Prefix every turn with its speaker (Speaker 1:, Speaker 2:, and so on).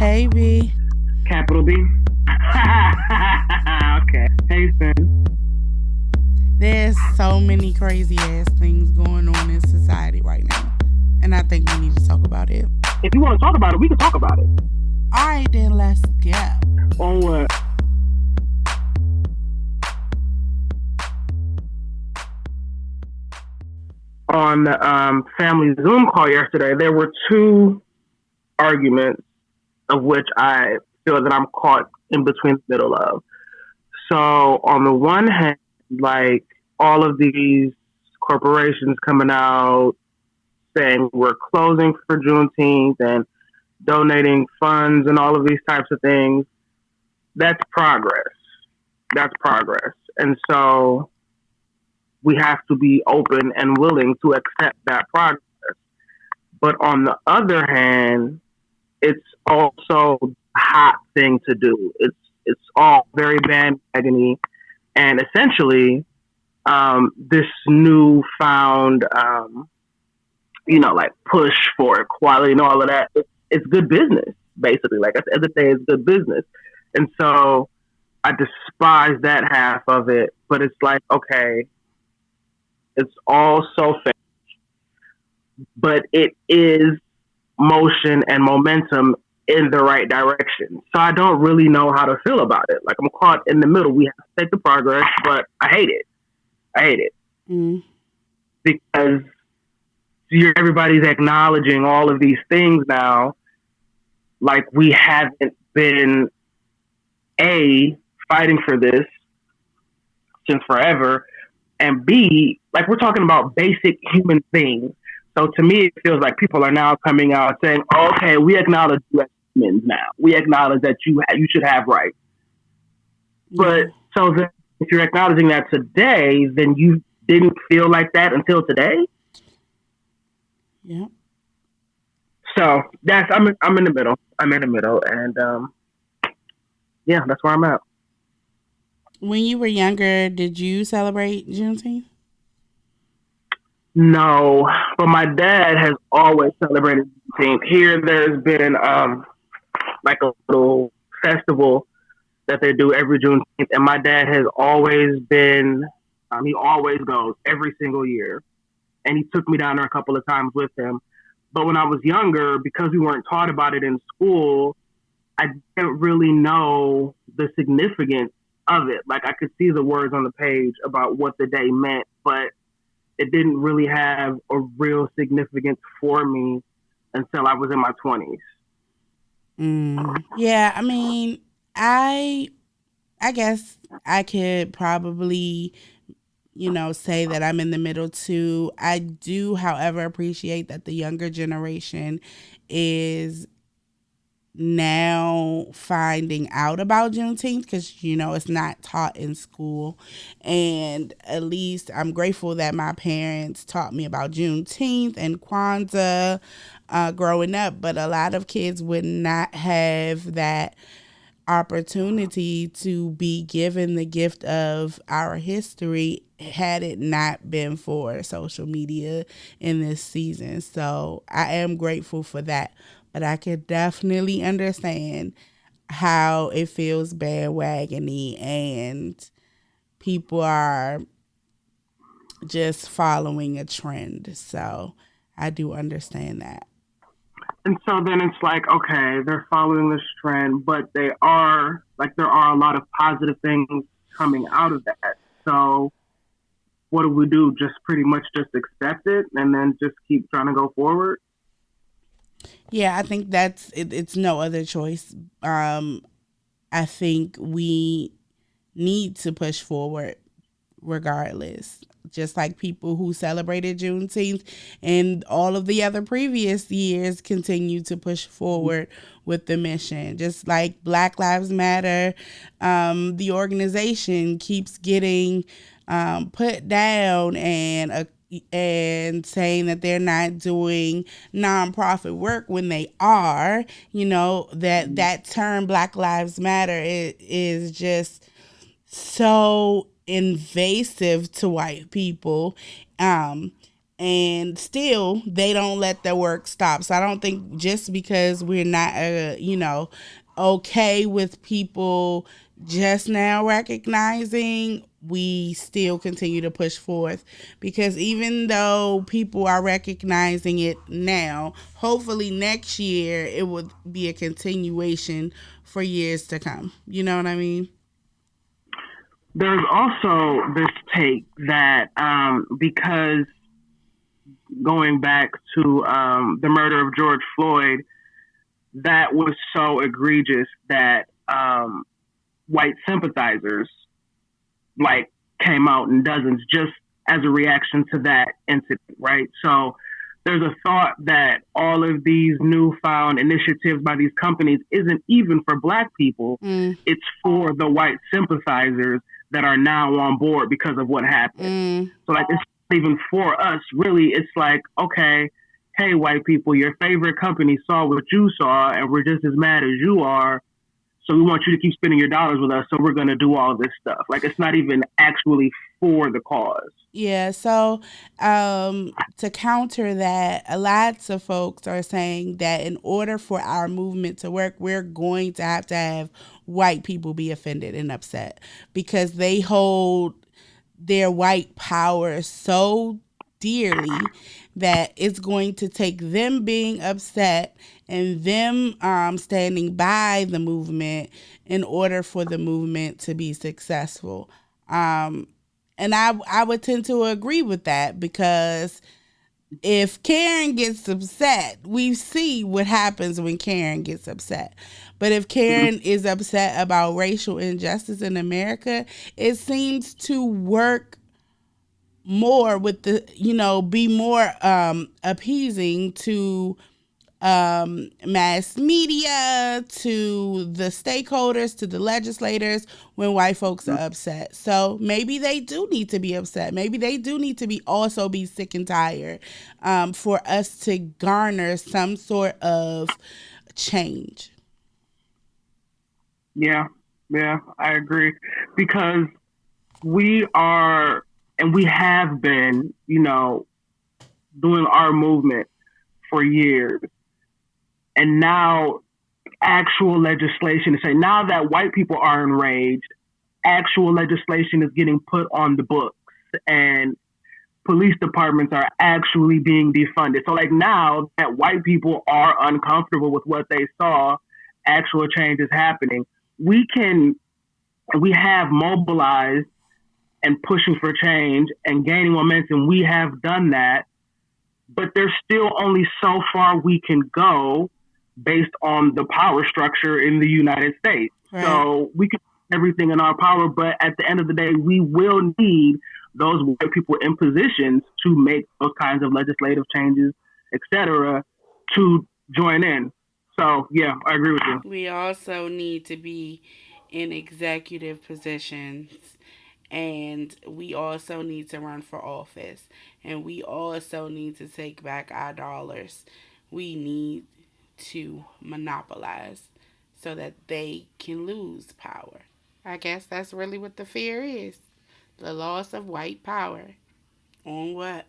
Speaker 1: Hey, B.
Speaker 2: Capital B. Okay. Hey, Sin.
Speaker 1: There's so many crazy ass things going on in society right now. And I think we need to talk about it.
Speaker 2: If you want to talk about it, we can talk about it.
Speaker 1: All right, then let's go.
Speaker 2: On what? On the family Zoom call yesterday, there were two arguments of which I feel that I'm caught in between the middle of. So on the one hand, like all of these corporations coming out saying we're closing for Juneteenth and donating funds and all of these types of things, that's progress. That's progress. And so we have to be open and willing to accept that progress. But on the other hand, it's also a hot thing to do. It's all very bandwagony, and essentially, this newfound, like push for equality and all of that. It's good business, basically. Like at the end of the day, it's good business, and so I despise that half of it. But it's like, okay, it's all so fake, but it is motion and momentum in the right direction. So I don't really know how to feel about it. Like I'm caught in the middle. We have to take the progress, but I hate it. I hate it because everybody's acknowledging all of these things now. Like we haven't been fighting for this since forever, and B, like we're talking about basic human things. So to me, it feels like people are now coming out saying, "Okay, we acknowledge you as humans now. We acknowledge that you should have rights." But so then, if you're acknowledging that today, then you didn't feel like that until today.
Speaker 1: Yeah.
Speaker 2: So I'm in the middle. I'm in the middle, and yeah, that's where I'm at.
Speaker 1: When you were younger, did you celebrate Juneteenth?
Speaker 2: No, but my dad has always celebrated Juneteenth. Here, there's been like a little festival that they do every Juneteenth, and my dad has always been. He always goes every single year, and he took me down there a couple of times with him. But when I was younger, because we weren't taught about it in school, I didn't really know the significance of it. Like I could see the words on the page about what the day meant, but it didn't really have a real significance for me until I was in my 20s.
Speaker 1: Yeah, I mean, I I guess I could probably, say that I'm in the middle too. I do, however, appreciate that the younger generation is now finding out about Juneteenth because it's not taught in school, and at least I'm grateful that my parents taught me about Juneteenth and Kwanzaa growing up. But a lot of kids would not have that opportunity to be given the gift of our history had it not been for social media in this season. So I am grateful for that. But I could definitely understand how it feels bandwagony and people are just following a trend. So I do understand that.
Speaker 2: And so then it's like, okay, they're following this trend, but there are a lot of positive things coming out of that. So what do we do? Just pretty much just accept it and then just keep trying to go forward?
Speaker 1: Yeah, I think that's it, it's no other choice. I think we need to push forward regardless. Just like people who celebrated Juneteenth and all of the other previous years continue to push forward with the mission. Just like Black Lives Matter, the organization keeps getting put down and saying that they're not doing nonprofit work when they are. That term Black Lives Matter is just so invasive to white people. and still they don't let their work stop. So I don't think just because we're not okay with people just now recognizing, we still continue to push forth, because even though people are recognizing it now, hopefully next year it would be a continuation for years to come. You know what I mean?
Speaker 2: There's also this take that because going back to the murder of George Floyd, that was so egregious that white sympathizers like came out in dozens just as a reaction to that incident, right? So there's a thought that all of these newfound initiatives by these companies isn't even for black people.
Speaker 1: Mm,
Speaker 2: It's for the white sympathizers that are now on board because of what happened.
Speaker 1: mm.
Speaker 2: So like it's not even for us. Really, it's like, okay, hey white people, your favorite company saw what you saw and we're just as mad as you are, so we want you to keep spending your dollars with us. So we're going to do all this stuff. Like it's not even actually for the cause.
Speaker 1: Yeah, so to counter that, lots of folks are saying that in order for our movement to work, we're going to have white people be offended and upset, because they hold their white power so dearly that it's going to take them being upset and them standing by the movement in order for the movement to be successful. Um, and I would tend to agree with that, because if Karen gets upset, we see what happens when Karen gets upset. But if
Speaker 2: Mhm.
Speaker 1: Karen is upset about racial injustice in America, it seems to work more with the, be more appeasing to mass media, to the stakeholders, to the legislators, when white folks are upset. So maybe they do need to be upset. Maybe they do need to be also be sick and tired, for us to garner some sort of change.
Speaker 2: Yeah, yeah, I agree. Because we are, and we have been, doing our movement for years. And now actual legislation to say, now that white people are enraged, actual legislation is getting put on the books. And police departments are actually being defunded. So like now that white people are uncomfortable with what they saw, actual change is happening. We can we have mobilized and pushing for change and gaining momentum. We have done that, but there's still only so far we can go based on the power structure in the United States.
Speaker 1: Right.
Speaker 2: So we can do everything in our power, but at the end of the day, we will need those white people in positions to make those kinds of legislative changes, etc., to join in. So yeah, I agree with you.
Speaker 1: We also need to be in executive positions, and we also need to run for office, and we also need to take back our dollars. We need to monopolize so that they can lose power. I guess that's really what the fear is: the loss of white power. On what?